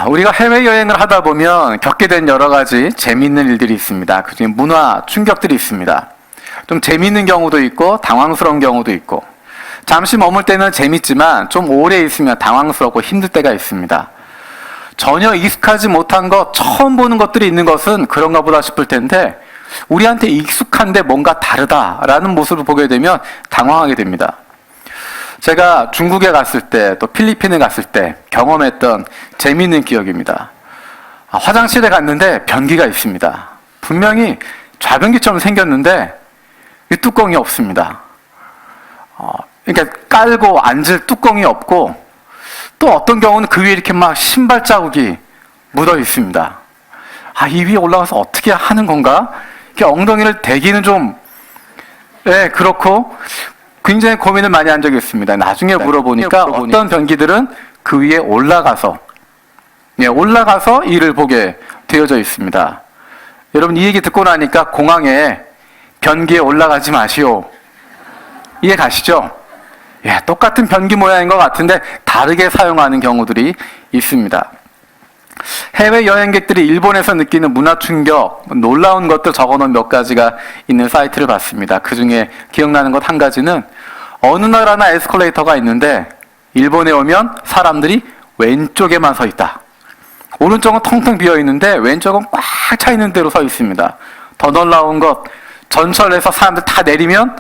우리가 해외여행을 하다 보면 겪게 된 여러 가지 재미있는 일들이 있습니다. 그중에 문화 충격들이 있습니다. 좀 재미있는 경우도 있고 당황스러운 경우도 있고, 잠시 머물 때는 재밌지만 좀 오래 있으면 당황스럽고 힘들 때가 있습니다. 전혀 익숙하지 못한 것, 처음 보는 것들이 있는 것은 그런가 보다 싶을 텐데, 우리한테 익숙한데 뭔가 다르다라는 모습을 보게 되면 당황하게 됩니다. 제가 중국에 갔을 때, 또 필리핀에 갔을 때 경험했던 재미있는 기억입니다. 화장실에 갔는데 변기가 있습니다. 분명히 좌변기처럼 생겼는데 이 뚜껑이 없습니다. 그러니까 깔고 앉을 뚜껑이 없고, 또 어떤 경우는 그 위에 이렇게 막 신발 자국이 묻어 있습니다. 이 위에 올라가서 어떻게 하는 건가? 이렇게 엉덩이를 대기는 좀, 그렇고, 굉장히 고민을 많이 한 적이 있습니다. 나중에 물어보니까 어떤 변기들은 그 위에 올라가서 이를 보게 되어져 있습니다. 여러분, 이 얘기 듣고 나니까 공항에 변기에 올라가지 마시오. 이해 가시죠? 똑같은 변기 모양인 것 같은데 다르게 사용하는 경우들이 있습니다. 해외 여행객들이 일본에서 느끼는 문화 충격, 놀라운 것들 적어놓은 몇 가지가 있는 사이트를 봤습니다. 그 중에 기억나는 것 한 가지는, 어느 나라나 에스컬레이터가 있는데 일본에 오면 사람들이 왼쪽에만 서 있다. 오른쪽은 텅텅 비어 있는데 왼쪽은 꽉 차 있는 대로 서 있습니다. 더 놀라운 것, 전철에서 사람들 다 내리면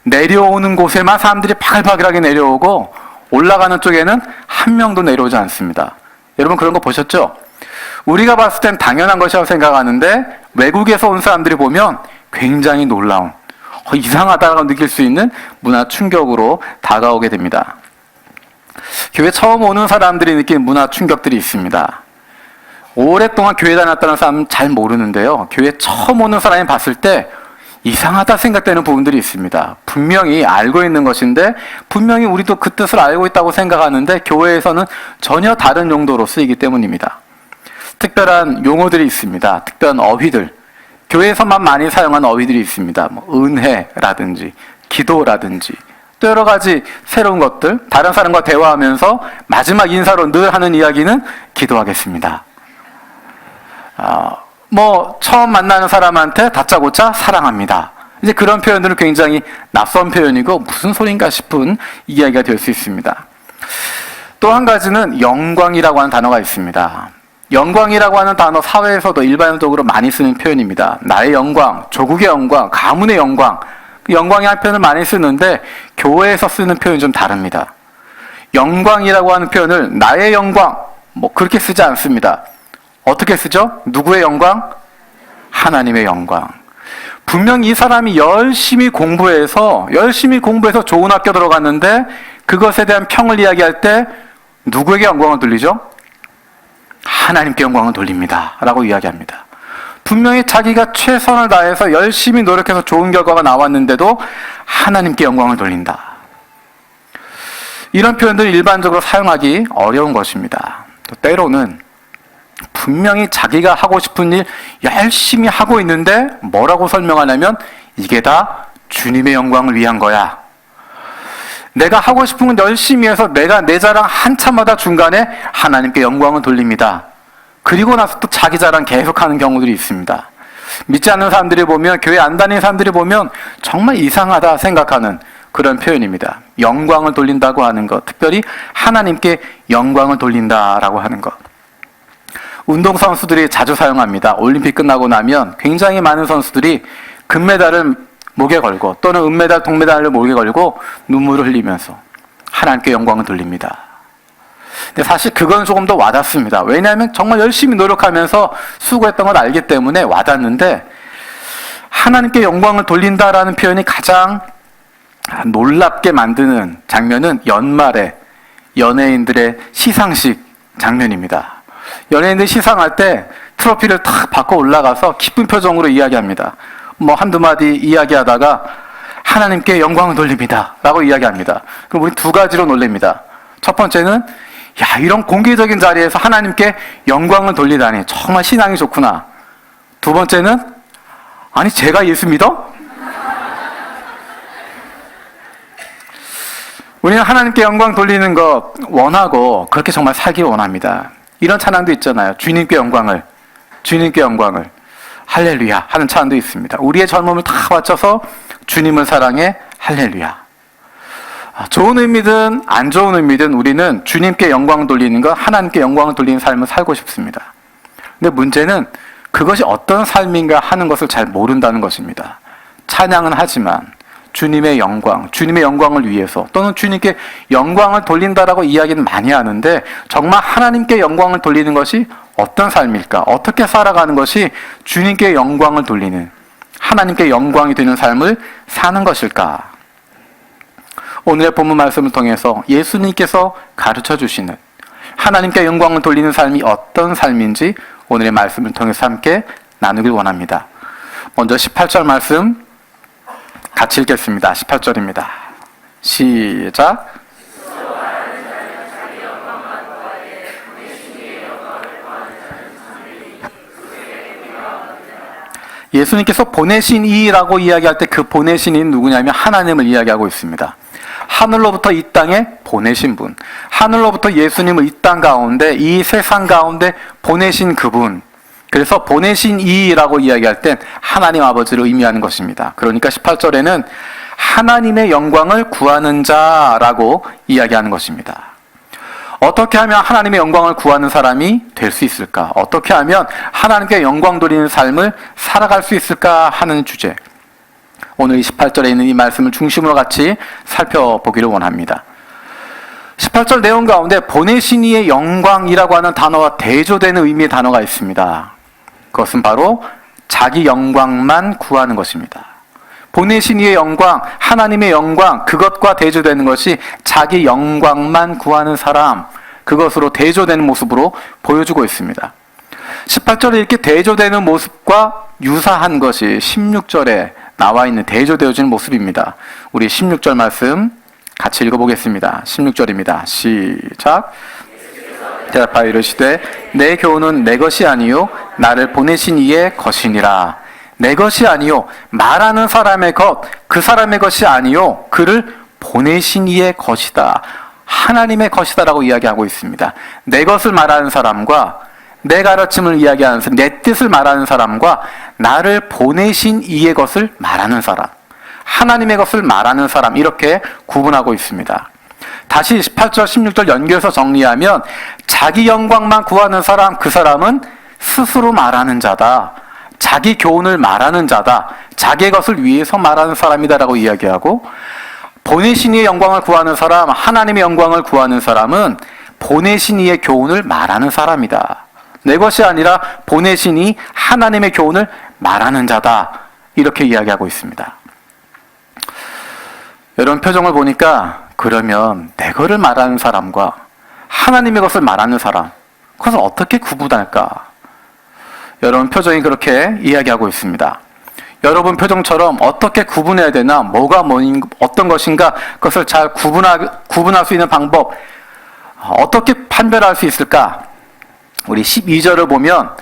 내려오는 곳에만 사람들이 바글바글하게 내려오고, 올라가는 쪽에는 한 명도 내려오지 않습니다. 여러분, 그런 거 보셨죠? 우리가 봤을 땐 당연한 것이라고 생각하는데 외국에서 온 사람들이 보면 굉장히 놀라운, 이상하다고 느낄 수 있는 문화 충격으로 다가오게 됩니다. 교회 처음 오는 사람들이 느끼는 문화 충격들이 있습니다. 오랫동안 교회 다녔다는 사람은 잘 모르는데요, 교회 처음 오는 사람이 봤을 때 이상하다 생각되는 부분들이 있습니다. 분명히 알고 있는 것인데, 분명히 우리도 그 뜻을 알고 있다고 생각하는데 교회에서는 전혀 다른 용도로 쓰이기 때문입니다. 특별한 용어들이 있습니다. 특별한 어휘들, 교회에서만 많이 사용하는 어휘들이 있습니다. 은혜라든지 기도라든지, 또 여러 가지 새로운 것들, 다른 사람과 대화하면서 마지막 인사로 늘 하는 이야기는 기도하겠습니다. 처음 만나는 사람한테 다짜고짜 사랑합니다. 이제 그런 표현들은 굉장히 낯선 표현이고 무슨 소린가 싶은 이야기가 될 수 있습니다. 또 한 가지는 영광이라고 하는 단어가 있습니다. 영광이라고 하는 단어, 사회에서도 일반적으로 많이 쓰는 표현입니다. 나의 영광, 조국의 영광, 가문의 영광, 영광이라는 표현을 많이 쓰는데 교회에서 쓰는 표현이 좀 다릅니다. 영광이라고 하는 표현을 나의 영광, 그렇게 쓰지 않습니다. 어떻게 쓰죠? 누구의 영광? 하나님의 영광. 분명히 이 사람이 열심히 공부해서 좋은 학교 들어갔는데 그것에 대한 평을 이야기할 때 누구에게 영광을 돌리죠? 하나님께 영광을 돌립니다 라고 이야기합니다. 분명히 자기가 최선을 다해서 열심히 노력해서 좋은 결과가 나왔는데도 하나님께 영광을 돌린다. 이런 표현들을 일반적으로 사용하기 어려운 것입니다. 또 때로는 분명히 자기가 하고 싶은 일 열심히 하고 있는데 뭐라고 설명하냐면, 이게 다 주님의 영광을 위한 거야. 내가 하고 싶은 건 열심히 해서 내가 내 자랑 한참마다 중간에 하나님께 영광을 돌립니다. 그리고 나서 또 자기 자랑 계속하는 경우들이 있습니다. 믿지 않는 사람들이 보면, 교회 안 다니는 사람들이 보면 정말 이상하다 생각하는 그런 표현입니다. 영광을 돌린다고 하는 것, 특별히 하나님께 영광을 돌린다라고 하는 것. 운동선수들이 자주 사용합니다. 올림픽 끝나고 나면 굉장히 많은 선수들이 금메달을 목에 걸고, 또는 은메달, 동메달을 목에 걸고 눈물을 흘리면서 하나님께 영광을 돌립니다. 근데 사실 그건 조금 더 와닿습니다. 왜냐하면 정말 열심히 노력하면서 수고했던 걸 알기 때문에 와닿는데, 하나님께 영광을 돌린다라는 표현이 가장 놀랍게 만드는 장면은 연말에 연예인들의 시상식 장면입니다. 연예인들 시상할 때 트로피를 탁 받고 올라가서 기쁜 표정으로 이야기합니다. 한두 마디 이야기하다가 하나님께 영광을 돌립니다 라고 이야기합니다. 그럼 우리 두 가지로 놀랍니다. 첫 번째는, 이런 공개적인 자리에서 하나님께 영광을 돌리다니 정말 신앙이 좋구나. 두 번째는, 아니 제가 예수 믿어? 우리는 하나님께 영광 돌리는 것 원하고 그렇게 정말 살기 원합니다. 이런 찬양도 있잖아요. 주님께 영광을, 주님께 영광을, 할렐루야 하는 찬양도 있습니다. 우리의 젊음을 다 바쳐서 주님을 사랑해, 할렐루야. 좋은 의미든 안 좋은 의미든 우리는 주님께 영광 돌리는 것, 하나님께 영광을 돌리는 삶을 살고 싶습니다. 근데 문제는 그것이 어떤 삶인가 하는 것을 잘 모른다는 것입니다. 찬양은 하지만 주님의 영광을 위해서 또는 주님께 영광을 돌린다라고 이야기는 많이 하는데 정말 하나님께 영광을 돌리는 것이 어떤 삶일까? 어떻게 살아가는 것이 주님께 영광을 돌리는, 하나님께 영광이 되는 삶을 사는 것일까? 오늘의 본문 말씀을 통해서 예수님께서 가르쳐 주시는 하나님께 영광을 돌리는 삶이 어떤 삶인지 오늘의 말씀을 통해서 함께 나누길 원합니다. 먼저 18절 말씀 같이 읽겠습니다. 18절입니다. 시작. 예수님께서 보내신 이라고 이야기할 때 그 보내신 이는 누구냐면 하나님을 이야기하고 있습니다. 하늘로부터 이 땅에 보내신 분, 하늘로부터 예수님을 이 땅 가운데, 이 세상 가운데 보내신 그분, 그래서 보내신 이라고 이야기할 땐 하나님 아버지를 의미하는 것입니다. 그러니까 18절에는 하나님의 영광을 구하는 자라고 이야기하는 것입니다. 어떻게 하면 하나님의 영광을 구하는 사람이 될 수 있을까? 어떻게 하면 하나님께 영광 돌리는 삶을 살아갈 수 있을까 하는 주제, 오늘 18절에 있는 이 말씀을 중심으로 같이 살펴보기를 원합니다. 18절 내용 가운데 보내신 이의 영광이라고 하는 단어와 대조되는 의미의 단어가 있습니다. 그것은 바로 자기 영광만 구하는 것입니다. 보내신 이의 영광, 하나님의 영광, 그것과 대조되는 것이 자기 영광만 구하는 사람, 그것으로 대조되는 모습으로 보여주고 있습니다. 18절에 이렇게 대조되는 모습과 유사한 것이 16절에 나와 있는 대조되어지는 모습입니다. 우리 16절 말씀 같이 읽어보겠습니다. 16절입니다. 시작. 대답하여 이르시되 내 교훈은 내 것이 아니요 나를 보내신 이의 것이니라. 내 것이 아니요 말하는 사람의 것, 그 사람의 것이 아니요 그를 보내신 이의 것이다. 하나님의 것이다라고 이야기하고 있습니다. 내 것을 말하는 사람과 내 가르침을 이야기하는 사람, 내 뜻을 말하는 사람과 나를 보내신 이의 것을 말하는 사람, 하나님의 것을 말하는 사람, 이렇게 구분하고 있습니다. 다시 18절, 16절 연결해서 정리하면 자기 영광만 구하는 사람, 그 사람은 스스로 말하는 자다. 자기 교훈을 말하는 자다. 자기의 것을 위해서 말하는 사람이다라고 이야기하고, 보내신 이의 영광을 구하는 사람, 하나님의 영광을 구하는 사람은 보내신 이의 교훈을 말하는 사람이다. 내 것이 아니라 보내신 이 하나님의 교훈을 말하는 자다. 이렇게 이야기하고 있습니다. 여러분 표정을 보니까 그러면 내 것을 말하는 사람과 하나님의 것을 말하는 사람, 그것을 어떻게 구분할까? 여러분 표정이 그렇게 이야기하고 있습니다. 여러분 표정처럼 어떻게 구분해야 되나, 뭐가 어떤 것인가, 그것을 잘 구분할 수 있는 방법, 어떻게 판별할 수 있을까? 우리 12절을 보면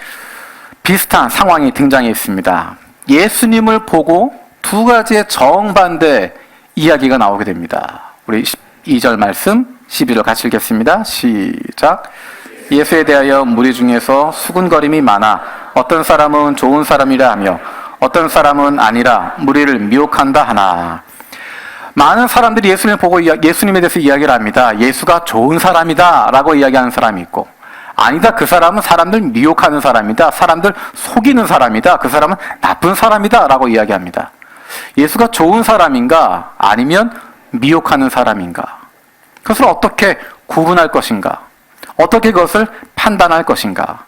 비슷한 상황이 등장해 있습니다. 예수님을 보고 두 가지의 정반대 이야기가 나오게 됩니다. 우리 12절 말씀 12절 같이 읽겠습니다. 시작. 예수에 대하여 무리 중에서 수군거림이 많아 어떤 사람은 좋은 사람이라 하며 어떤 사람은 아니라 무리를 미혹한다 하나. 많은 사람들이 예수님을 보고 예수님에 대해서 이야기를 합니다. 예수가 좋은 사람이다 라고 이야기하는 사람이 있고, 아니다, 그 사람은 사람들 미혹하는 사람이다, 사람들 속이는 사람이다, 그 사람은 나쁜 사람이다 라고 이야기합니다. 예수가 좋은 사람인가 아니면 미혹하는 사람인가, 그것을 어떻게 구분할 것인가, 어떻게 그것을 판단할 것인가,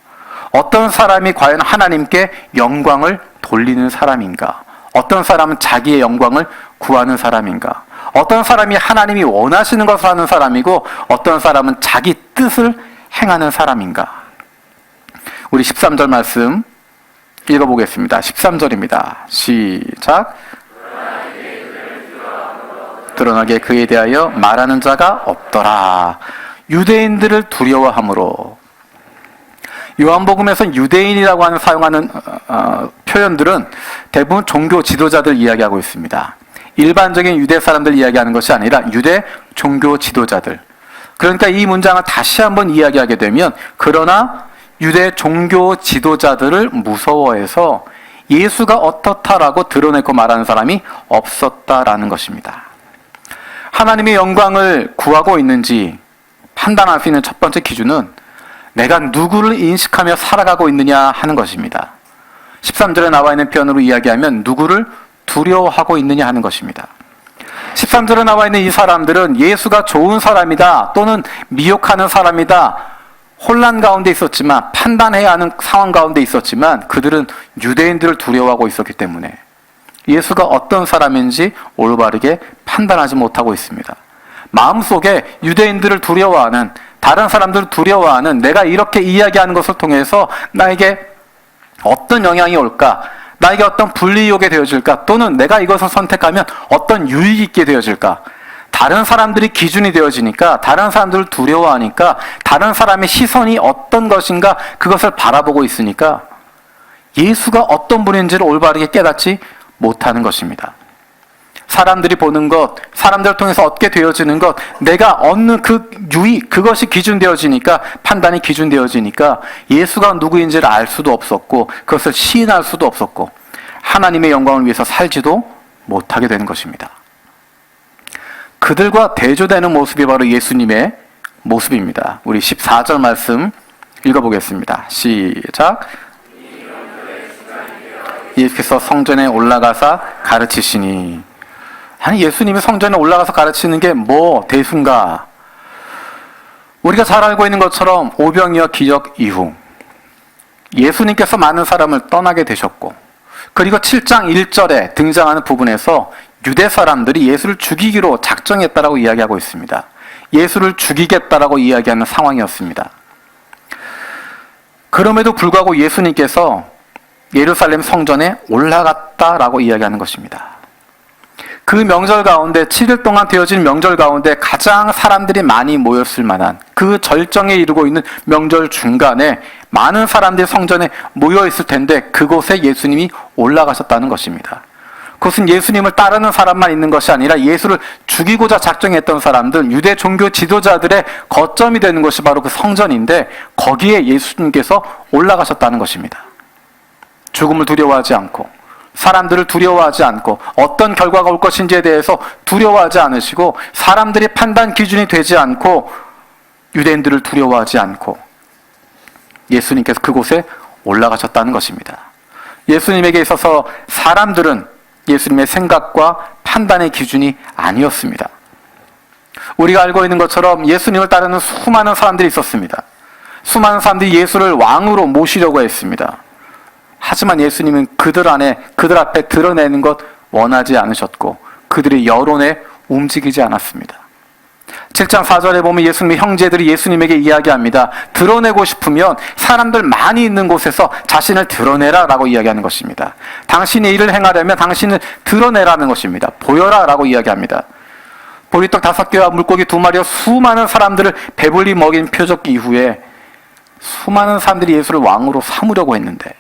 어떤 사람이 과연 하나님께 영광을 돌리는 사람인가, 어떤 사람은 자기의 영광을 구하는 사람인가, 어떤 사람이 하나님이 원하시는 것을 하는 사람이고 어떤 사람은 자기 뜻을 행하는 사람인가. 우리 13절 말씀 읽어보겠습니다. 13절입니다. 시작. 드러나게 그에 대하여 말하는 자가 없더라. 유대인들을 두려워함으로. 요한복음에서 유대인이라고 하는 사용하는 표현들은 대부분 종교 지도자들 이야기하고 있습니다. 일반적인 유대 사람들 이야기하는 것이 아니라 유대 종교 지도자들, 그러니까 이 문장을 다시 한번 이야기하게 되면, 그러나 유대 종교 지도자들을 무서워해서 예수가 어떻다라고 드러내고 말하는 사람이 없었다라는 것입니다. 하나님의 영광을 구하고 있는지 판단할 수 있는 첫 번째 기준은 내가 누구를 인식하며 살아가고 있느냐 하는 것입니다. 13절에 나와 있는 표현으로 이야기하면 누구를 두려워하고 있느냐 하는 것입니다. 13절에 나와 있는 이 사람들은 예수가 좋은 사람이다 또는 미혹하는 사람이다, 혼란 가운데 있었지만, 판단해야 하는 상황 가운데 있었지만 그들은 유대인들을 두려워하고 있었기 때문에 예수가 어떤 사람인지 올바르게 판단하지 못하고 있습니다. 마음속에 유대인들을 두려워하는, 다른 사람들을 두려워하는, 내가 이렇게 이야기하는 것을 통해서 나에게 어떤 영향이 올까, 나에게 어떤 불리욕이 되어질까, 또는 내가 이것을 선택하면 어떤 유익이 있게 되어질까, 다른 사람들이 기준이 되어지니까, 다른 사람들을 두려워하니까, 다른 사람의 시선이 어떤 것인가 그것을 바라보고 있으니까 예수가 어떤 분인지를 올바르게 깨닫지 못하는 것입니다. 사람들이 보는 것, 사람들을 통해서 얻게 되어지는 것, 내가 얻는 그 유익, 그것이 기준되어지니까, 판단이 기준되어지니까 예수가 누구인지를 알 수도 없었고 그것을 시인할 수도 없었고 하나님의 영광을 위해서 살지도 못하게 되는 것입니다. 그들과 대조되는 모습이 바로 예수님의 모습입니다. 우리 14절 말씀 읽어보겠습니다. 시작. 예수께서 성전에 올라가사 가르치시니. 아니, 예수님이 성전에 올라가서 가르치는 게 뭐 대수인가? 우리가 잘 알고 있는 것처럼 오병이어 기적 이후 예수님께서 많은 사람을 떠나게 되셨고, 그리고 7장 1절에 등장하는 부분에서 유대 사람들이 예수를 죽이기로 작정했다라고 이야기하고 있습니다. 예수를 죽이겠다라고 이야기하는 상황이었습니다. 그럼에도 불구하고 예수님께서 예루살렘 성전에 올라갔다라고 이야기하는 것입니다. 그 명절 가운데, 7일 동안 되어진 명절 가운데 가장 사람들이 많이 모였을 만한, 그 절정에 이르고 있는 명절 중간에 많은 사람들이 성전에 모여 있을 텐데 그곳에 예수님이 올라가셨다는 것입니다. 그것은 예수님을 따르는 사람만 있는 것이 아니라 예수를 죽이고자 작정했던 사람들, 유대 종교 지도자들의 거점이 되는 것이 바로 그 성전인데, 거기에 예수님께서 올라가셨다는 것입니다. 죽음을 두려워하지 않고, 사람들을 두려워하지 않고, 어떤 결과가 올 것인지에 대해서 두려워하지 않으시고, 사람들이 판단 기준이 되지 않고, 유대인들을 두려워하지 않고 예수님께서 그곳에 올라가셨다는 것입니다. 예수님에게 있어서 사람들은 예수님의 생각과 판단의 기준이 아니었습니다. 우리가 알고 있는 것처럼 예수님을 따르는 수많은 사람들이 있었습니다. 수많은 사람들이 예수를 왕으로 모시려고 했습니다. 하지만 예수님은 그들 앞에 드러내는 것 원하지 않으셨고 그들의 여론에 움직이지 않았습니다. 7장 4절에 보면 예수님의 형제들이 예수님에게 이야기합니다. 드러내고 싶으면 사람들 많이 있는 곳에서 자신을 드러내라 라고 이야기하는 것입니다. 당신이 일을 행하려면 당신을 드러내라는 것입니다. 보여라 라고 이야기합니다. 보리떡 5개와 물고기 2마리와 수많은 사람들을 배불리 먹인 표적 이후에 수많은 사람들이 예수를 왕으로 삼으려고 했는데,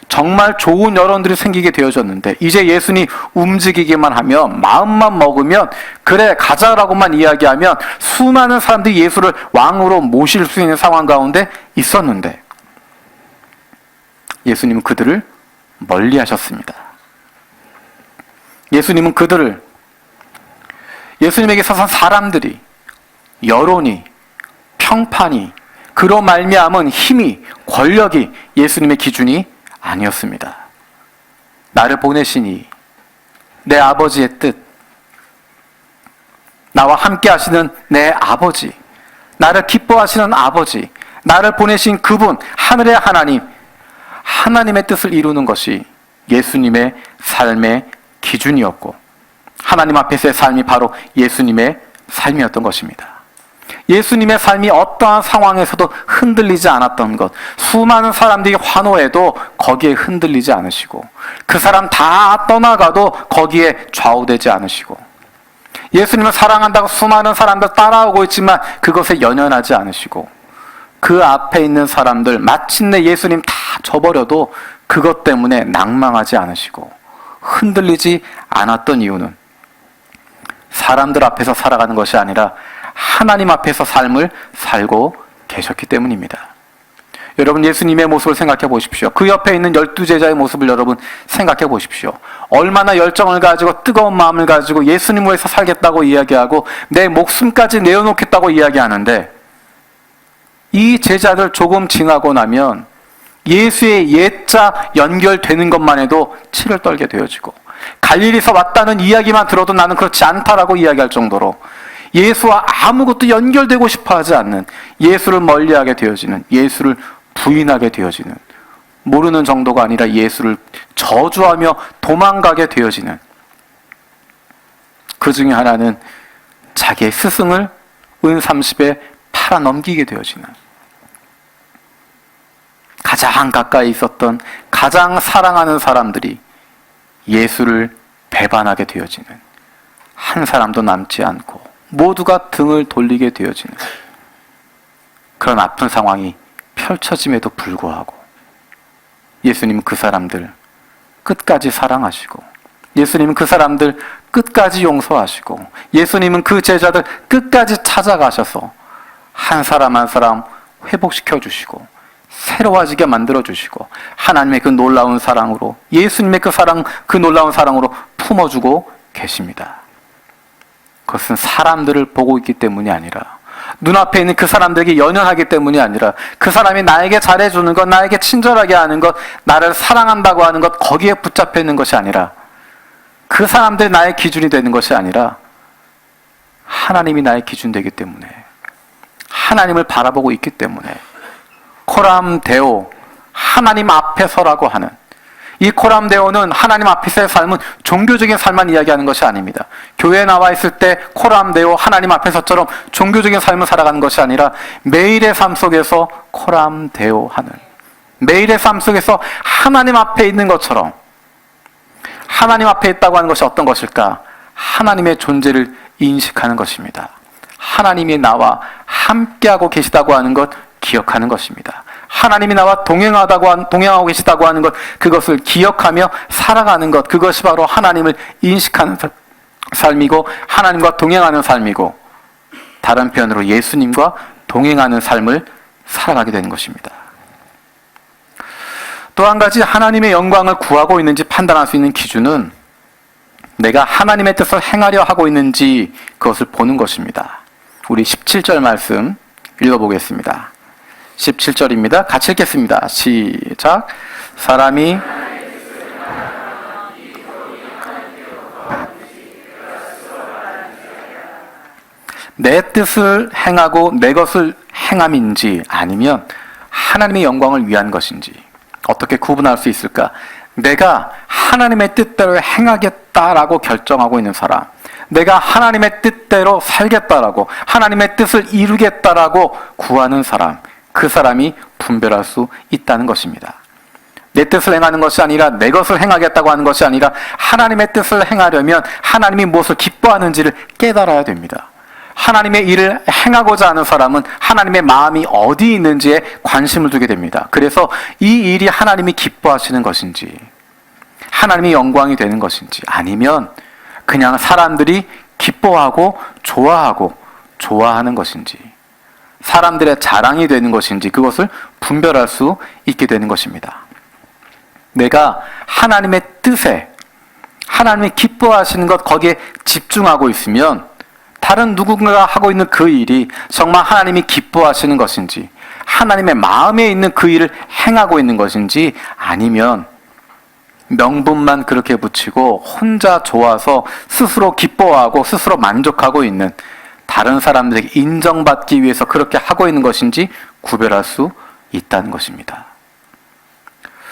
정말 좋은 여론들이 생기게 되어졌는데, 이제 예수님 움직이기만 하면, 마음만 먹으면, 그래 가자라고만 이야기하면 수많은 사람들이 예수를 왕으로 모실 수 있는 상황 가운데 있었는데, 예수님은 그들을 멀리 하셨습니다. 예수님에게 있어서 사람들이, 여론이, 평판이, 그로 말미암은 힘이, 권력이 예수님의 기준이 아니었습니다. 나를 보내시니 내 아버지의 뜻, 나와 함께 하시는 내 아버지, 나를 기뻐하시는 아버지, 나를 보내신 그분, 하늘의 하나님, 하나님의 뜻을 이루는 것이 예수님의 삶의 기준이었고, 하나님 앞에서의 삶이 바로 예수님의 삶이었던 것입니다. 예수님의 삶이 어떠한 상황에서도 흔들리지 않았던 것, 수많은 사람들이 환호해도 거기에 흔들리지 않으시고, 그 사람 다 떠나가도 거기에 좌우되지 않으시고, 예수님을 사랑한다고 수많은 사람들 따라오고 있지만 그것에 연연하지 않으시고, 그 앞에 있는 사람들 마침내 예수님 다 저버려도 그것 때문에 낭망하지 않으시고 흔들리지 않았던 이유는 사람들 앞에서 살아가는 것이 아니라 하나님 앞에서 삶을 살고 계셨기 때문입니다. 여러분, 예수님의 모습을 생각해 보십시오. 그 옆에 있는 12제자의 모습을 여러분 생각해 보십시오. 얼마나 열정을 가지고 뜨거운 마음을 가지고 예수님을 위해서 살겠다고 이야기하고 내 목숨까지 내어놓겠다고 이야기하는데, 이 제자들 조금 지나고 나면 예수의 옛자 연결되는 것만 해도 치를 떨게 되어지고, 갈릴리에서 왔다는 이야기만 들어도 나는 그렇지 않다라고 이야기할 정도로 예수와 아무것도 연결되고 싶어 하지 않는, 예수를 멀리하게 되어지는, 예수를 부인하게 되어지는, 모르는 정도가 아니라 예수를 저주하며 도망가게 되어지는, 그 중에 하나는 자기의 스승을 은 30에 팔아넘기게 되어지는, 가장 가까이 있었던, 가장 사랑하는 사람들이 예수를 배반하게 되어지는, 한 사람도 남지 않고 모두가 등을 돌리게 되어지는 그런 아픈 상황이 펼쳐짐에도 불구하고 예수님은 그 사람들 끝까지 사랑하시고, 예수님은 그 사람들 끝까지 용서하시고, 예수님은 그 제자들 끝까지 찾아가셔서 한 사람 한 사람 회복시켜 주시고 새로워지게 만들어 주시고, 하나님의 그 놀라운 사랑으로, 예수님의 그 사랑, 그 놀라운 사랑으로 품어주고 계십니다. 그것은 사람들을 보고 있기 때문이 아니라, 눈앞에 있는 그 사람들에게 연연하기 때문이 아니라, 그 사람이 나에게 잘해주는 것, 나에게 친절하게 하는 것, 나를 사랑한다고 하는 것, 거기에 붙잡혀 있는 것이 아니라, 그 사람들이 나의 기준이 되는 것이 아니라 하나님이 나의 기준 되기 때문에, 하나님을 바라보고 있기 때문에, 코람 데오, 하나님 앞에서라고 하는, 이 코람 데오는 하나님 앞에서의 삶은 종교적인 삶만 이야기하는 것이 아닙니다. 교회에 나와 있을 때 코람 데오, 하나님 앞에서처럼 종교적인 삶을 살아가는 것이 아니라 매일의 삶 속에서 코람 데오 하는, 매일의 삶 속에서 하나님 앞에 있는 것처럼, 하나님 앞에 있다고 하는 것이 어떤 것일까? 하나님의 존재를 인식하는 것입니다. 하나님이 나와 함께하고 계시다고 하는 것 기억하는 것입니다. 하나님이 나와 동행하고 계시다고 하는 것, 그것을 기억하며 살아가는 것, 그것이 바로 하나님을 인식하는 삶이고, 하나님과 동행하는 삶이고, 다른 표현으로 예수님과 동행하는 삶을 살아가게 되는 것입니다. 또 한 가지 하나님의 영광을 구하고 있는지 판단할 수 있는 기준은 내가 하나님의 뜻을 행하려 하고 있는지 그것을 보는 것입니다. 우리 17절 말씀 읽어보겠습니다. 17절입니다. 같이 읽겠습니다. 시작. 사람이 내 뜻을 행하고 내 것을 행함인지, 아니면 하나님의 영광을 위한 것인지 어떻게 구분할 수 있을까? 내가 하나님의 뜻대로 행하겠다라고 결정하고 있는 사람, 내가 하나님의 뜻대로 살겠다라고, 하나님의 뜻을 이루겠다라고 구하는 사람, 그 사람이 분별할 수 있다는 것입니다. 내 뜻을 행하는 것이 아니라, 내 것을 행하겠다고 하는 것이 아니라, 하나님의 뜻을 행하려면 하나님이 무엇을 기뻐하는지를 깨달아야 됩니다. 하나님의 일을 행하고자 하는 사람은 하나님의 마음이 어디 있는지에 관심을 두게 됩니다. 그래서 이 일이 하나님이 기뻐하시는 것인지, 하나님의 영광이 되는 것인지, 아니면 그냥 사람들이 기뻐하고 좋아하는 것인지, 사람들의 자랑이 되는 것인지, 그것을 분별할 수 있게 되는 것입니다. 내가 하나님의 뜻에, 하나님이 기뻐하시는 것, 거기에 집중하고 있으면 다른 누군가가 하고 있는 그 일이 정말 하나님이 기뻐하시는 것인지, 하나님의 마음에 있는 그 일을 행하고 있는 것인지, 아니면 명분만 그렇게 붙이고 혼자 좋아서 스스로 기뻐하고 스스로 만족하고 있는, 다른 사람들에게 인정받기 위해서 그렇게 하고 있는 것인지 구별할 수 있다는 것입니다.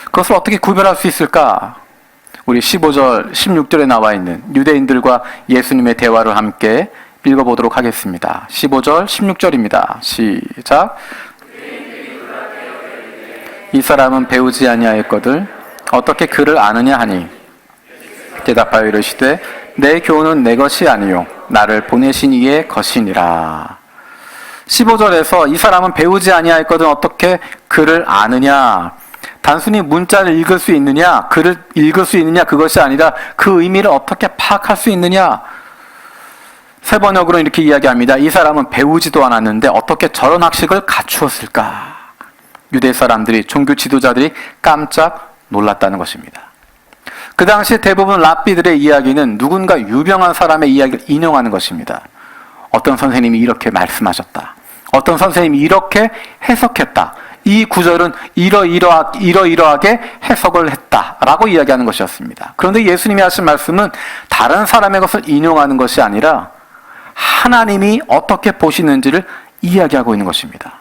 그것을 어떻게 구별할 수 있을까? 우리 15절, 16절에 나와 있는 유대인들과 예수님의 대화를 함께 읽어보도록 하겠습니다. 15절, 16절입니다. 시작. 이 사람은 배우지 아니하였거든 어떻게 그를 아느냐 하니, 대답하여 이르시되 내 교훈은 내 것이 아니요 나를 보내신 이의 것이니라. 15절에서 이 사람은 배우지 아니하였거든 어떻게 그를 아느냐, 단순히 문자를 읽을 수 있느냐, 글을 읽을 수 있느냐, 그것이 아니라 그 의미를 어떻게 파악할 수 있느냐. 새 번역으로는 이렇게 이야기합니다. 이 사람은 배우지도 않았는데 어떻게 저런 학식을 갖추었을까? 유대 사람들이, 종교 지도자들이 깜짝 놀랐다는 것입니다. 그 당시 대부분 랍비들의 이야기는 누군가 유명한 사람의 이야기를 인용하는 것입니다. 어떤 선생님이 이렇게 말씀하셨다. 어떤 선생님이 이렇게 해석했다. 이 구절은 이러이러하게 해석을 했다라고 이야기하는 것이었습니다. 그런데 예수님이 하신 말씀은 다른 사람의 것을 인용하는 것이 아니라 하나님이 어떻게 보시는지를 이야기하고 있는 것입니다.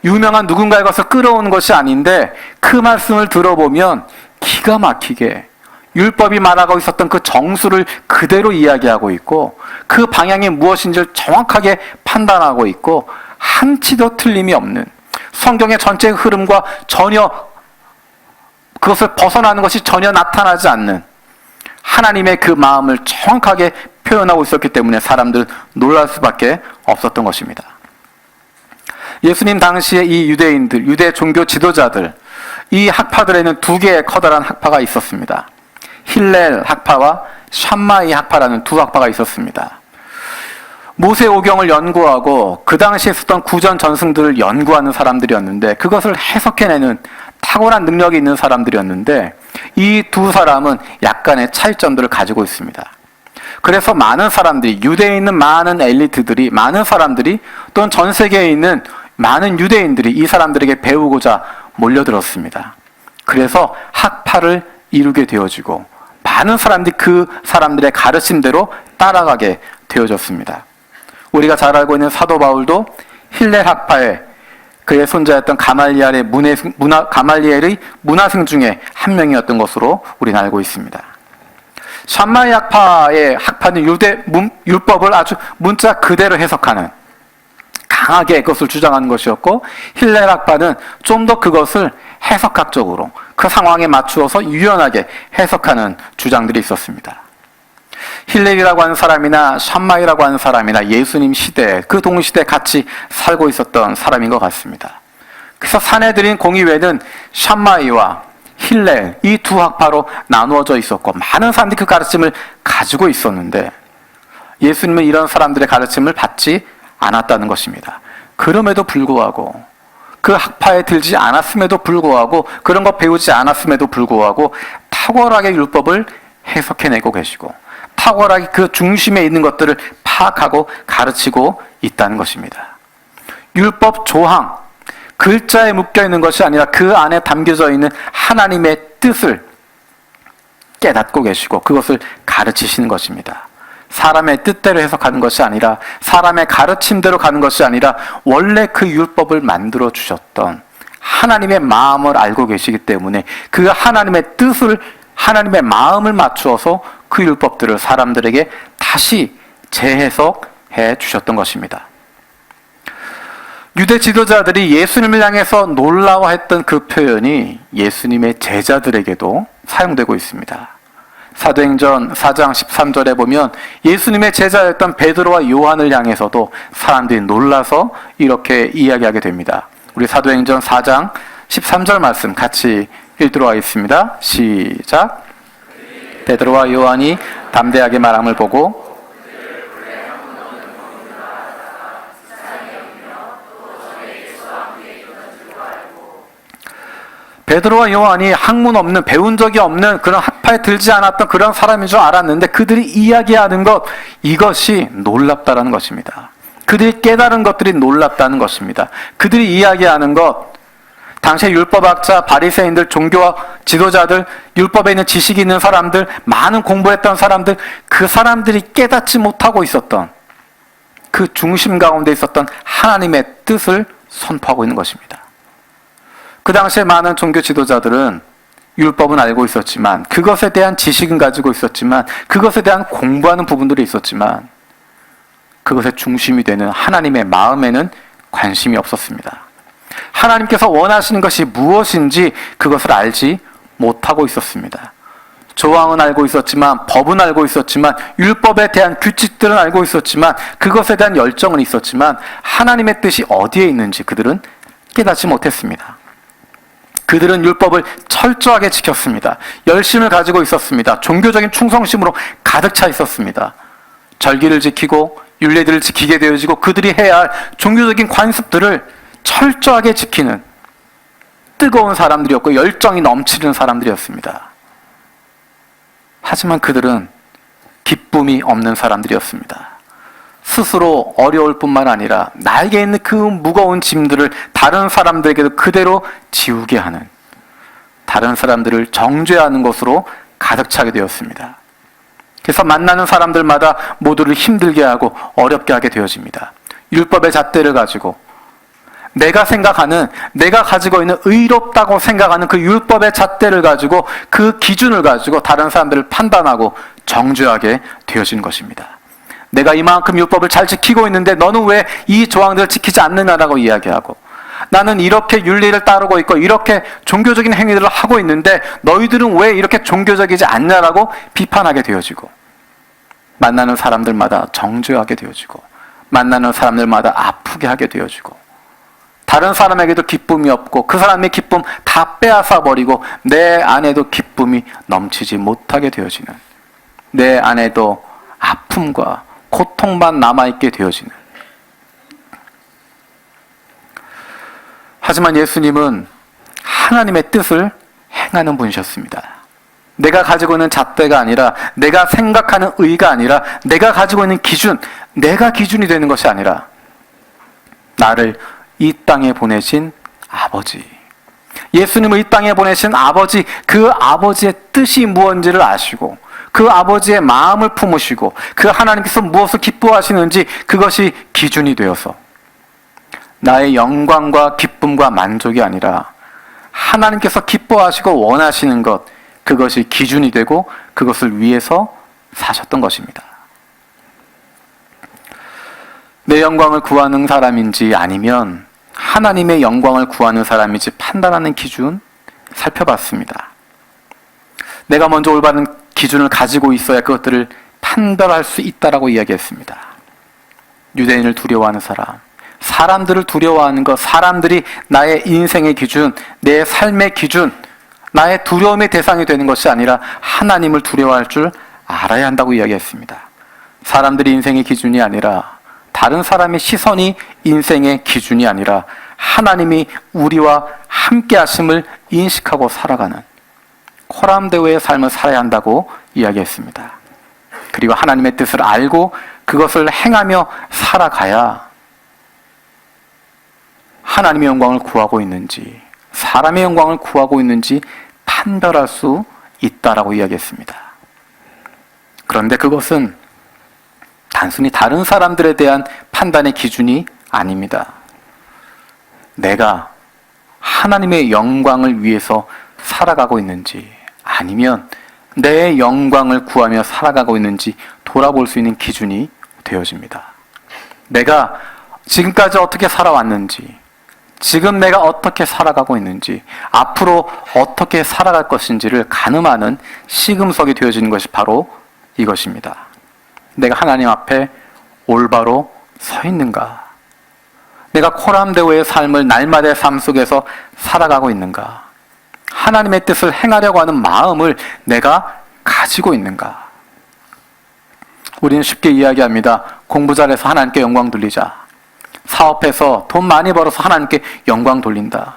유명한 누군가의 것을 끌어오는 것이 아닌데 그 말씀을 들어보면 기가 막히게 율법이 말하고 있었던 그 정수를 그대로 이야기하고 있고 그 방향이 무엇인지를 정확하게 판단하고 있고 한치도 틀림이 없는 성경의 전체 흐름과 전혀 그것을 벗어나는 것이 전혀 나타나지 않는 하나님의 그 마음을 정확하게 표현하고 있었기 때문에 사람들은 놀랄 수밖에 없었던 것입니다. 예수님 당시에 이 유대인들, 유대 종교 지도자들, 이 학파들에는 두 개의 커다란 학파가 있었습니다. 힐렐 학파와 샴마이 학파라는 두 학파가 있었습니다. 모세오경을 연구하고 그 당시에 있었던 구전 전승들을 연구하는 사람들이었는데 그것을 해석해내는 탁월한 능력이 있는 사람들이었는데 이 두 사람은 약간의 차이점들을 가지고 있습니다. 그래서 많은 사람들이, 유대에 있는 많은 엘리트들이, 많은 사람들이 또는 전 세계에 있는 많은 유대인들이 이 사람들에게 배우고자 몰려들었습니다. 그래서 학파를 이루게 되어지고 많은 사람들이 그 사람들의 가르침대로 따라가게 되어졌습니다. 우리가 잘 알고 있는 사도 바울도 힐렐 학파의 그의 손자였던 가말리엘의 문화생 중에 한 명이었던 것으로 우리는 알고 있습니다. 샴마이 학파의 학파는 율법을 아주 문자 그대로 해석하는, 강하게 그것을 주장하는 것이었고, 힐렐 학파는 좀 더 그것을 해석학적으로 그 상황에 맞추어서 유연하게 해석하는 주장들이 있었습니다. 힐렐이라고 하는 사람이나 샴마이라고 하는 사람이나 예수님 시대, 그 동시대에 같이 살고 있었던 사람인 것 같습니다. 그래서 사내들인 공의회는 샴마이와 힐렐, 이 두 학파로 나누어져 있었고 많은 사람들이 그 가르침을 가지고 있었는데 예수님은 이런 사람들의 가르침을 받지 않았다는 것입니다. 그럼에도 불구하고, 그 학파에 들지 않았음에도 불구하고, 그런 거 배우지 않았음에도 불구하고 탁월하게 율법을 해석해내고 계시고 탁월하게 그 중심에 있는 것들을 파악하고 가르치고 있다는 것입니다. 율법 조항, 글자에 묶여있는 것이 아니라 그 안에 담겨져 있는 하나님의 뜻을 깨닫고 계시고 그것을 가르치시는 것입니다. 사람의 뜻대로 해석하는 것이 아니라, 사람의 가르침대로 가는 것이 아니라 원래 그 율법을 만들어 주셨던 하나님의 마음을 알고 계시기 때문에 그 하나님의 뜻을, 하나님의 마음을 맞추어서 그 율법들을 사람들에게 다시 재해석해 주셨던 것입니다. 유대 지도자들이 예수님을 향해서 놀라워했던 그 표현이 예수님의 제자들에게도 사용되고 있습니다. 사도행전 4장 13절에 보면 예수님의 제자였던 베드로와 요한을 향해서도 사람들이 놀라서 이렇게 이야기하게 됩니다. 우리 사도행전 4장 13절 말씀 같이 읽도록 하겠습니다. 시작. 베드로와 요한이 담대하게 말함을 보고 베드로와 요한이 학문 없는, 배운 적이 없는 그런 학파에 들지 않았던 그런 사람인 줄 알았는데 그들이 이야기하는 것, 이것이 놀랍다라는 것입니다. 그들이 깨달은 것들이 놀랍다는 것입니다. 그들이 이야기하는 것, 당시의 율법학자, 바리새인들, 종교 지도자들, 율법에 있는 지식이 있는 사람들, 많은 공부했던 사람들, 그 사람들이 깨닫지 못하고 있었던 그 중심 가운데 있었던 하나님의 뜻을 선포하고 있는 것입니다. 그 당시에 많은 종교 지도자들은 율법은 알고 있었지만, 그것에 대한 지식은 가지고 있었지만, 그것에 대한 공부하는 부분들이 있었지만 그것의 중심이 되는 하나님의 마음에는 관심이 없었습니다. 하나님께서 원하시는 것이 무엇인지 그것을 알지 못하고 있었습니다. 조항은 알고 있었지만, 법은 알고 있었지만, 율법에 대한 규칙들은 알고 있었지만, 그것에 대한 열정은 있었지만 하나님의 뜻이 어디에 있는지 그들은 깨닫지 못했습니다. 그들은 율법을 철저하게 지켰습니다. 열심을 가지고 있었습니다. 종교적인 충성심으로 가득 차 있었습니다. 절기를 지키고 율례들을 지키게 되어지고 그들이 해야 할 종교적인 관습들을 철저하게 지키는 뜨거운 사람들이었고 열정이 넘치는 사람들이었습니다. 하지만 그들은 기쁨이 없는 사람들이었습니다. 스스로 어려울 뿐만 아니라 나에게 있는 그 무거운 짐들을 다른 사람들에게도 그대로 지우게 하는, 다른 사람들을 정죄하는 것으로 가득 차게 되었습니다. 그래서 만나는 사람들마다 모두를 힘들게 하고 어렵게 하게 되어집니다. 율법의 잣대를 가지고 내가 생각하는, 내가 가지고 있는 의롭다고 생각하는 그 율법의 잣대를 가지고 그 기준을 가지고 다른 사람들을 판단하고 정죄하게 되어지는 것입니다. 내가 이만큼 율법을 잘 지키고 있는데 너는 왜 이 조항들을 지키지 않느냐라고 이야기하고, 나는 이렇게 윤리를 따르고 있고 이렇게 종교적인 행위들을 하고 있는데 너희들은 왜 이렇게 종교적이지 않냐라고 비판하게 되어지고, 만나는 사람들마다 정죄하게 되어지고, 만나는 사람들마다 아프게 하게 되어지고, 다른 사람에게도 기쁨이 없고 그 사람의 기쁨 다 빼앗아 버리고 내 안에도 기쁨이 넘치지 못하게 되어지는, 내 안에도 아픔과 고통만 남아있게 되어지는. 하지만 예수님은 하나님의 뜻을 행하는 분이셨습니다. 내가 가지고 있는 잣대가 아니라, 내가 생각하는 의가 아니라, 내가 가지고 있는 기준, 내가 기준이 되는 것이 아니라 나를 이 땅에 보내신 아버지, 예수님을 이 땅에 보내신 아버지, 그 아버지의 뜻이 무엇인지를 아시고 그 아버지의 마음을 품으시고 그 하나님께서 무엇을 기뻐하시는지 그것이 기준이 되어서 나의 영광과 기쁨과 만족이 아니라 하나님께서 기뻐하시고 원하시는 것, 그것이 기준이 되고 그것을 위해서 사셨던 것입니다. 내 영광을 구하는 사람인지 아니면 하나님의 영광을 구하는 사람인지 판단하는 기준 살펴봤습니다. 내가 먼저 올바른 기준을 가지고 있어야 그것들을 판별할 수 있다라고 이야기했습니다. 유대인을 두려워하는 사람, 사람들을 두려워하는 것, 사람들이 나의 인생의 기준, 내 삶의 기준, 나의 두려움의 대상이 되는 것이 아니라 하나님을 두려워할 줄 알아야 한다고 이야기했습니다. 사람들이 인생의 기준이 아니라, 다른 사람의 시선이 인생의 기준이 아니라 하나님이 우리와 함께 하심을 인식하고 살아가는 코람데오의 삶을 살아야 한다고 이야기했습니다. 그리고 하나님의 뜻을 알고 그것을 행하며 살아가야 하나님의 영광을 구하고 있는지 사람의 영광을 구하고 있는지 판별할 수 있다라고 이야기했습니다. 그런데 그것은 단순히 다른 사람들에 대한 판단의 기준이 아닙니다. 내가 하나님의 영광을 위해서 살아가고 있는지 아니면 내 영광을 구하며 살아가고 있는지 돌아볼 수 있는 기준이 되어집니다. 내가 지금까지 어떻게 살아왔는지, 지금 내가 어떻게 살아가고 있는지, 앞으로 어떻게 살아갈 것인지를 가늠하는 시금석이 되어지는 것이 바로 이것입니다. 내가 하나님 앞에 올바로 서 있는가? 내가 코람데오의 삶을 날마다의 삶 속에서 살아가고 있는가? 하나님의 뜻을 행하려고 하는 마음을 내가 가지고 있는가? 우리는 쉽게 이야기합니다. 공부 잘해서 하나님께 영광 돌리자. 사업해서 돈 많이 벌어서 하나님께 영광 돌린다.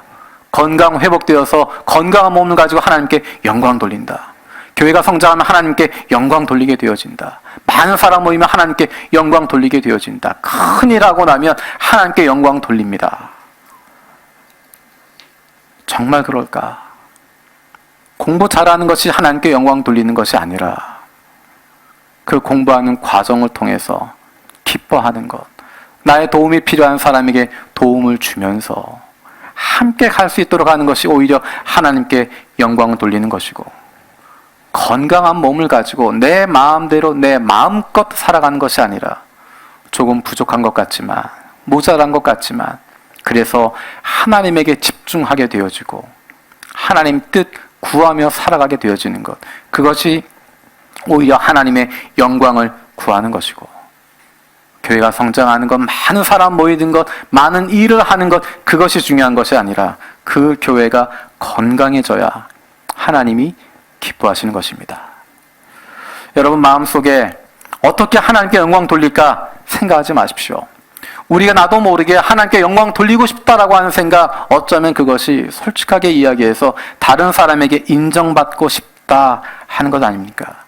건강 회복되어서 건강한 몸을 가지고 하나님께 영광 돌린다. 교회가 성장하면 하나님께 영광 돌리게 되어진다. 많은 사람 모이면 하나님께 영광 돌리게 되어진다. 큰일 하고 나면 하나님께 영광 돌립니다. 정말 그럴까? 공부 잘하는 것이 하나님께 영광 돌리는 것이 아니라 그 공부하는 과정을 통해서 기뻐하는 것, 나의 도움이 필요한 사람에게 도움을 주면서 함께 갈 수 있도록 하는 것이 오히려 하나님께 영광을 돌리는 것이고, 건강한 몸을 가지고 내 마음대로 내 마음껏 살아가는 것이 아니라 조금 부족한 것 같지만, 모자란 것 같지만, 그래서 하나님에게 집중하게 되어지고 하나님 뜻 구하며 살아가게 되어지는 것, 그것이 오히려 하나님의 영광을 구하는 것이고, 교회가 성장하는 것, 많은 사람 모이는 것, 많은 일을 하는 것, 그것이 중요한 것이 아니라 그 교회가 건강해져야 하나님이 기뻐하시는 것입니다. 여러분 마음속에 어떻게 하나님께 영광 돌릴까 생각하지 마십시오. 우리가 나도 모르게 하나님께 영광 돌리고 싶다라고 하는 생각, 어쩌면 그것이 솔직하게 이야기해서 다른 사람에게 인정받고 싶다 하는 것 아닙니까?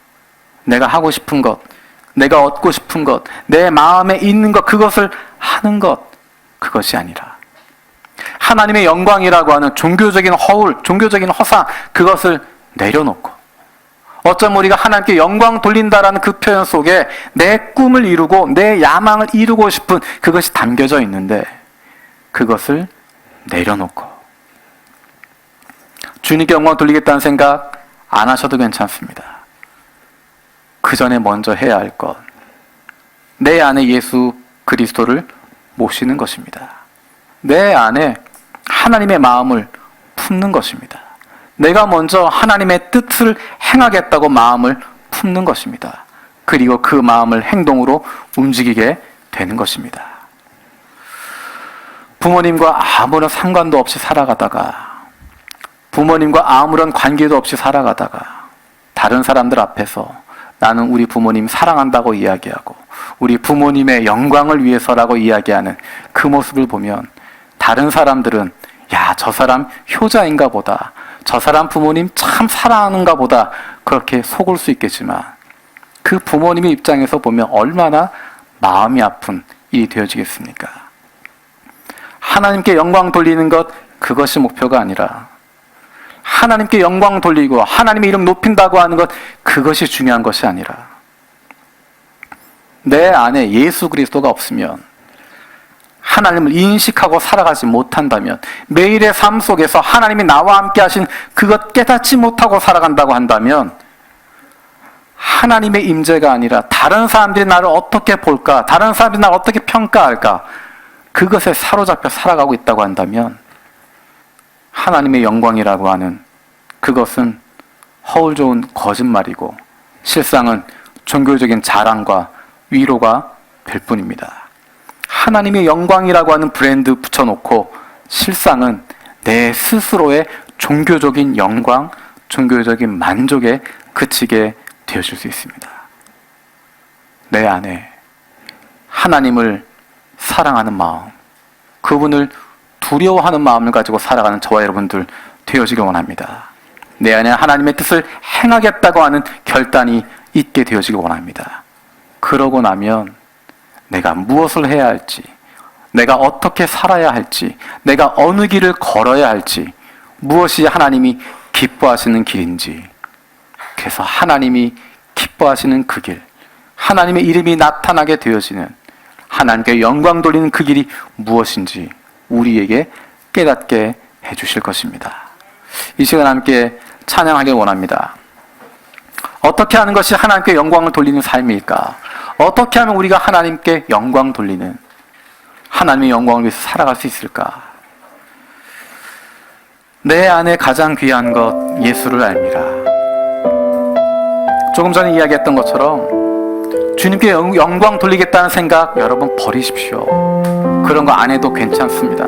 내가 하고 싶은 것, 내가 얻고 싶은 것, 내 마음에 있는 것, 그것을 하는 것, 그것이 아니라 하나님의 영광이라고 하는 종교적인 허울, 종교적인 허상, 그것을 내려놓고 어쩌면 우리가 하나님께 영광 돌린다라는 그 표현 속에 내 꿈을 이루고 내 야망을 이루고 싶은 그것이 담겨져 있는데 그것을 내려놓고 주님께 영광 돌리겠다는 생각 안 하셔도 괜찮습니다. 그 전에 먼저 해야 할 것, 내 안에 예수 그리스도를 모시는 것입니다. 내 안에 하나님의 마음을 품는 것입니다. 내가 먼저 하나님의 뜻을 행하겠다고 마음을 품는 것입니다. 그리고 그 마음을 행동으로 움직이게 되는 것입니다. 부모님과 아무런 상관도 없이 살아가다가, 부모님과 아무런 관계도 없이 살아가다가 다른 사람들 앞에서 나는 우리 부모님 사랑한다고 이야기하고 우리 부모님의 영광을 위해서라고 이야기하는 그 모습을 보면 다른 사람들은 야, 저 사람 효자인가 보다, 저 사람 부모님 참 사랑하는가 보다 그렇게 속을 수 있겠지만 그 부모님의 입장에서 보면 얼마나 마음이 아픈 일이 되어지겠습니까? 하나님께 영광 돌리는 것, 그것이 목표가 아니라 하나님께 영광 돌리고 하나님의 이름 높인다고 하는 것, 그것이 중요한 것이 아니라 내 안에 예수 그리스도가 없으면, 하나님을 인식하고 살아가지 못한다면, 매일의 삶 속에서 하나님이 나와 함께 하신 그것 깨닫지 못하고 살아간다고 한다면 하나님의 임재가 아니라 다른 사람들이 나를 어떻게 볼까, 다른 사람들이 나를 어떻게 평가할까, 그것에 사로잡혀 살아가고 있다고 한다면 하나님의 영광이라고 하는 그것은 허울 좋은 거짓말이고 실상은 종교적인 자랑과 위로가 될 뿐입니다. 하나님의 영광이라고 하는 브랜드 붙여놓고 실상은 내 스스로의 종교적인 영광, 종교적인 만족에 그치게 되어질 수 있습니다. 내 안에 하나님을 사랑하는 마음, 그분을 두려워하는 마음을 가지고 살아가는 저와 여러분들 되어지길 원합니다. 내 안에 하나님의 뜻을 행하겠다고 하는 결단이 있게 되어지길 원합니다. 그러고 나면 내가 무엇을 해야 할지, 내가 어떻게 살아야 할지, 내가 어느 길을 걸어야 할지, 무엇이 하나님이 기뻐하시는 길인지, 그래서 하나님이 기뻐하시는 그 길, 하나님의 이름이 나타나게 되어지는, 하나님께 영광 돌리는 그 길이 무엇인지 우리에게 깨닫게 해주실 것입니다. 이 시간 함께 찬양하길 원합니다. 어떻게 하는 것이 하나님께 영광을 돌리는 삶일까? 어떻게 하면 우리가 하나님께 영광 돌리는, 하나님의 영광을 위해서 살아갈 수 있을까? 내 안에 가장 귀한 것 예수를 알미라. 조금 전에 이야기했던 것처럼 주님께 영광 돌리겠다는 생각 여러분 버리십시오. 그런 거 안 해도 괜찮습니다.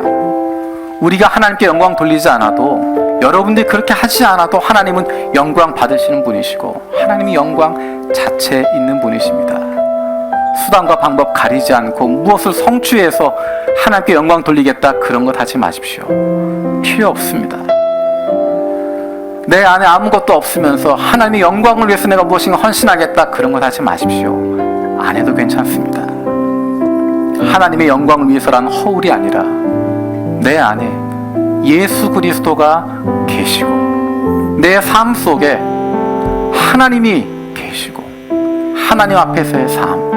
우리가 하나님께 영광 돌리지 않아도, 여러분들이 그렇게 하지 않아도 하나님은 영광 받으시는 분이시고 하나님이 영광 자체에 있는 분이십니다. 수단과 방법 가리지 않고 무엇을 성취해서 하나님께 영광 돌리겠다, 그런 것 하지 마십시오. 필요 없습니다. 내 안에 아무것도 없으면서 하나님의 영광을 위해서 내가 무엇인가 헌신하겠다, 그런 것 하지 마십시오. 안 해도 괜찮습니다. 하나님의 영광을 위해서라는 허울이 아니라 내 안에 예수 그리스도가 계시고 내 삶 속에 하나님이 계시고 하나님 앞에서의 삶,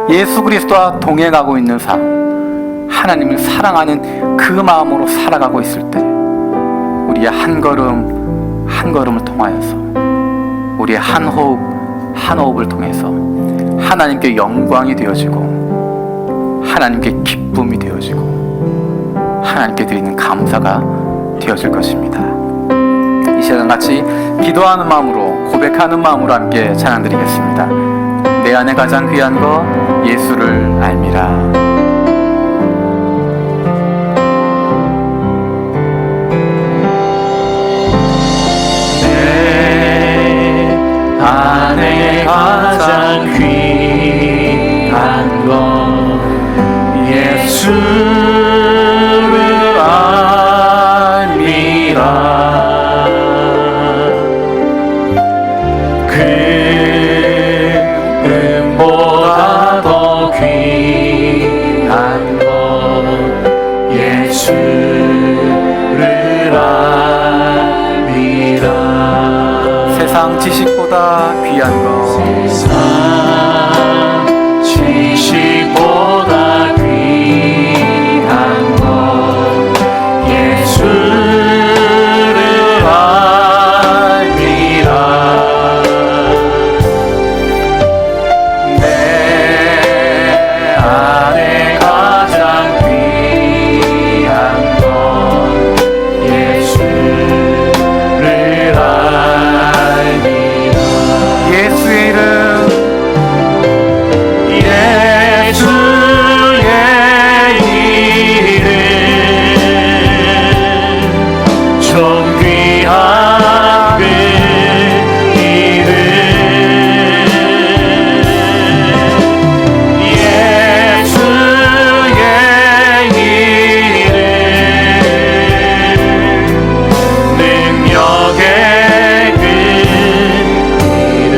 예수 그리스도와 동행하고 있는 삶, 하나님을 사랑하는 그 마음으로 살아가고 있을 때 우리의 한 걸음 한 걸음을 통하여서, 우리의 한 호흡 한 호흡을 통해서 하나님께 영광이 되어지고 하나님께 기쁨이 되어지고 하나님께 드리는 감사가 되어질 것입니다. 이 시간 같이 기도하는 마음으로, 고백하는 마음으로 함께 찬양드리겠습니다. 내 안에 가장 귀한 것 예수를 알미라. 안에 가장 귀한 예수를 알미라. 세상 지식보다 귀한 것, 세상 지식보다 귀한 것 예수를 알미라. 내 안에 가장 귀한 것 예수를 알미라. 예수의 이름, 예수의 이름 좀 귀한 그 이름. 예수의 이름 능력의 그 이름.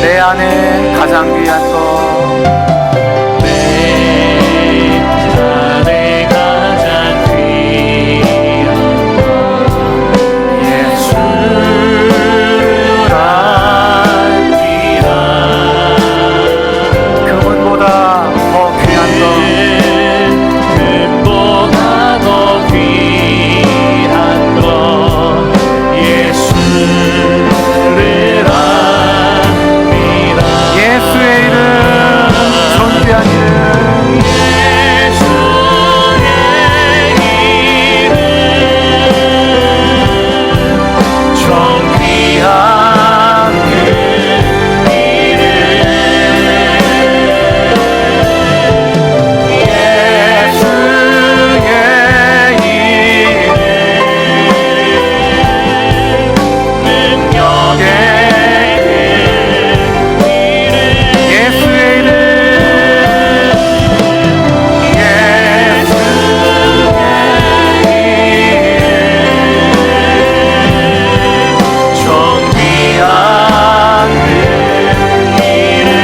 내 안에 가장 귀한 것, 내 안에 가장 귀한 것 예수를 알미라. 그분보다 더 귀한 것, 금보다 더 귀한 것 예수를 알미라. 예수의 이름, 존귀한 이름, 예수의 이름 좀 귀한 그 이름. 예수의 이름 능력의 그 이름. 예수의 이름, 좀 귀한 그 이름. 예수의 이름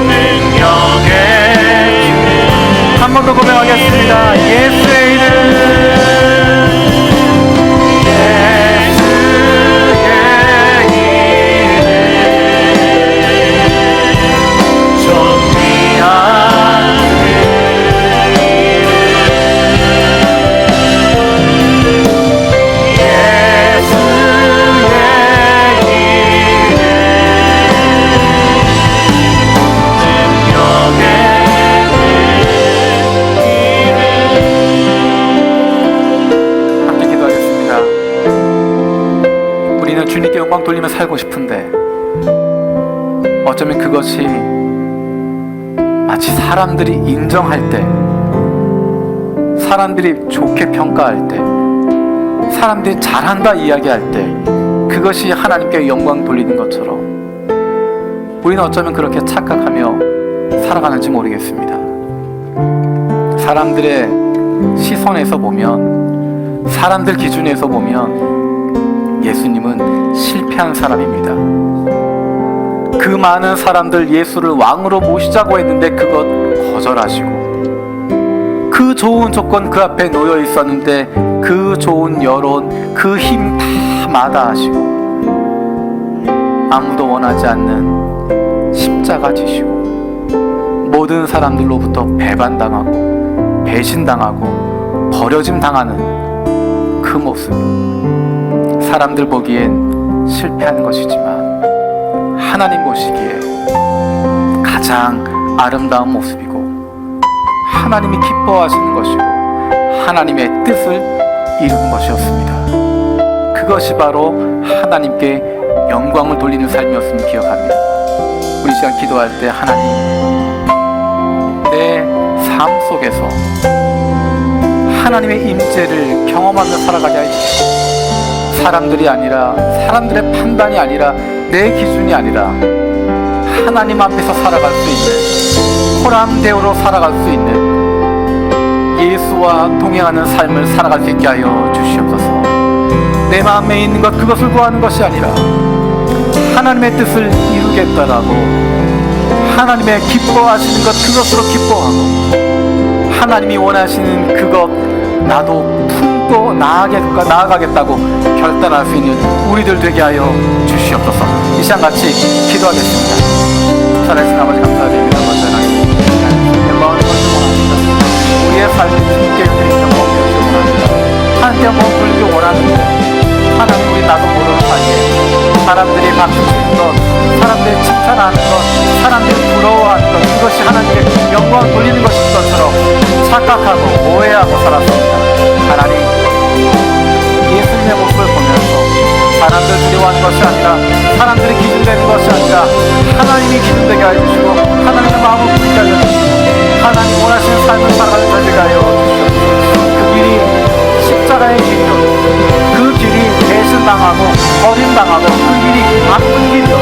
능력의 한 번 더 고백하겠습니다. 예수의 이름, 좀 귀한 그 이름. 예수의 이름. 함께 기도하겠습니다. 우리는 주님께 영광 돌리며 살고 싶은데 어쩌면 그것이 마치 사람들이 인정할 때, 사람들이 좋게 평가할 때, 사람들이 잘한다 이야기할 때 그것이 하나님께 영광 돌리는 것처럼 우리는 어쩌면 그렇게 착각하며 살아가는지 모르겠습니다. 사람들의 시선에서 보면, 사람들 기준에서 보면 예수님은 실패한 사람입니다. 그 많은 사람들 예수를 왕으로 모시자고 했는데 그것 거절하시고, 그 좋은 조건 그 앞에 놓여 있었는데 그 좋은 여론, 그 힘 다 마다하시고 아무도 원하지 않는 십자가 지시고 모든 사람들로부터 배반당하고 배신당하고 버려짐 당하는 그 모습, 사람들 보기엔 실패하는 것이지만 하나님 보시기에 가장 아름다운 모습이고 하나님이 기뻐하시는 것이고 하나님의 뜻을 이루는 것이었습니다. 그것이 바로 하나님께 영광을 돌리는 삶이었음을 기억합니다. 우리 시간 기도할 때 하나님, 내 삶 속에서 하나님의 임재를 경험하며 살아가게 하십시오. 사람들이 아니라, 사람들의 판단이 아니라, 내 기준이 아니라 하나님 앞에서 살아갈 수 있는, 호람대오로 살아갈 수 있는 예수와 동행하는 삶을 살아갈 수 있게 하여 주시옵소서. 내 마음에 있는 것 그것을 구하는 것이 아니라 하나님의 뜻을 이루겠다라고 하나님의 기뻐하시는 것 그것으로 기뻐하고 하나님이 원하시는 그것 나도 품고 나아가겠다고 결단할 수 있는 우리들 되게 하여 주시옵소서. 이 시간 같이 기도하겠습니다. 살아계신 아버지 감사드립니다. 아버지 하나님 마음을 원합니다. 우리의 삶이 주님께 드리는 몸을 원합니다. 하나님께 몸을 돌리기 원하는데 하나님 우리 나도 모르는 사이에 사람들이 박수치는 것 사람들이 칭찬하는 것 사람들이 부러워하는 것 그것이 하나님께 영광 돌리는 것인 것처럼 착각하고 오해하고 살았습니다. 하나님 예수님의 모습을 보면서 사람들 두려워하는 것이 아니라 사람들이 기준되는 것이 아니라 하나님이 기준되게 하여 주시고 하나님의 마음을 굳게 하여 주시고 하나님 원하시는 삶을 살아가는 저희들이 하여 주시옵소서. 그 길이 십자가의 길이요 그 길이 배신당하고 버림당하고 그 길이 아픈 길이요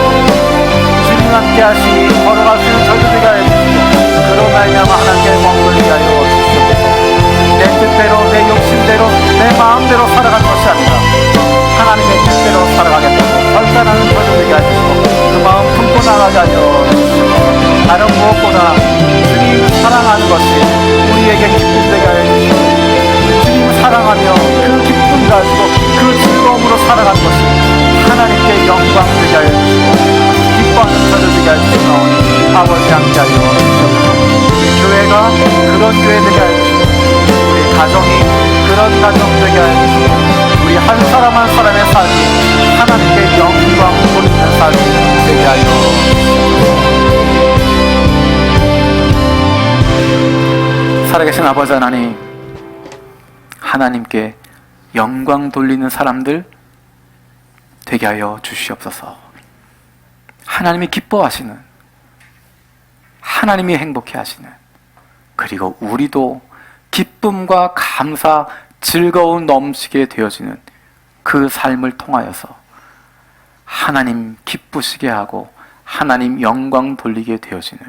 주님 함께 하시니 걸어갈 수 있는 저희들이 하여 주시고 그로 말미암아 하나님께 머물게 하여 주시옵소서. 내 뜻대로 내 욕심대로 내 마음대로 살아가는 것이 아니라 하나님의 뜻대로 살아가겠다고 결단하는 저희들이 하여 주시고 그 마음 품고 나가게 하여 주시고 다른 무엇보다 주님 사랑하는 것이 우리에게 기쁨 되게 하여 주시고 주님 사랑하며 그 기쁨 가지고 그 즐거움으로 살아가는 것이 하나님께 영광 되게 하여 주시고 기뻐하는 저를 되게 하여 주시고 아버지 함께 하여 주시옵소서. 우리 교회가 그런 교회 되게 하여 주시고 우리 가정이 그런 가정 되게 하여 주시고 우리 한 사람 한 사람의 삶이 하나님께 영광 돌리는 삶이 되게 하여 주시옵소서. 살아계신 아버지 하나님 하나님께 영광 돌리는 사람들 되게 하여 주시옵소서. 하나님이 기뻐하시는 하나님이 행복해 하시는 그리고 우리도 기쁨과 감사 즐거움 넘치게 되어지는 그 삶을 통하여서 하나님 기쁘시게 하고 하나님 영광 돌리게 되어지는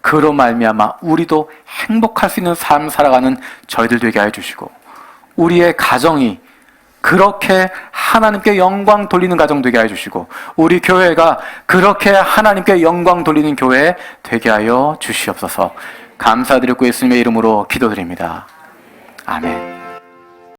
그로 말미암아 우리도 행복할 수 있는 삶 살아가는 저희들 되게 하여 주시고 우리의 가정이 그렇게 하나님께 영광 돌리는 가정 되게 하여 주시고 우리 교회가 그렇게 하나님께 영광 돌리는 교회 되게 하여 주시옵소서. 감사드리고 예수님의 이름으로 기도드립니다. 아멘.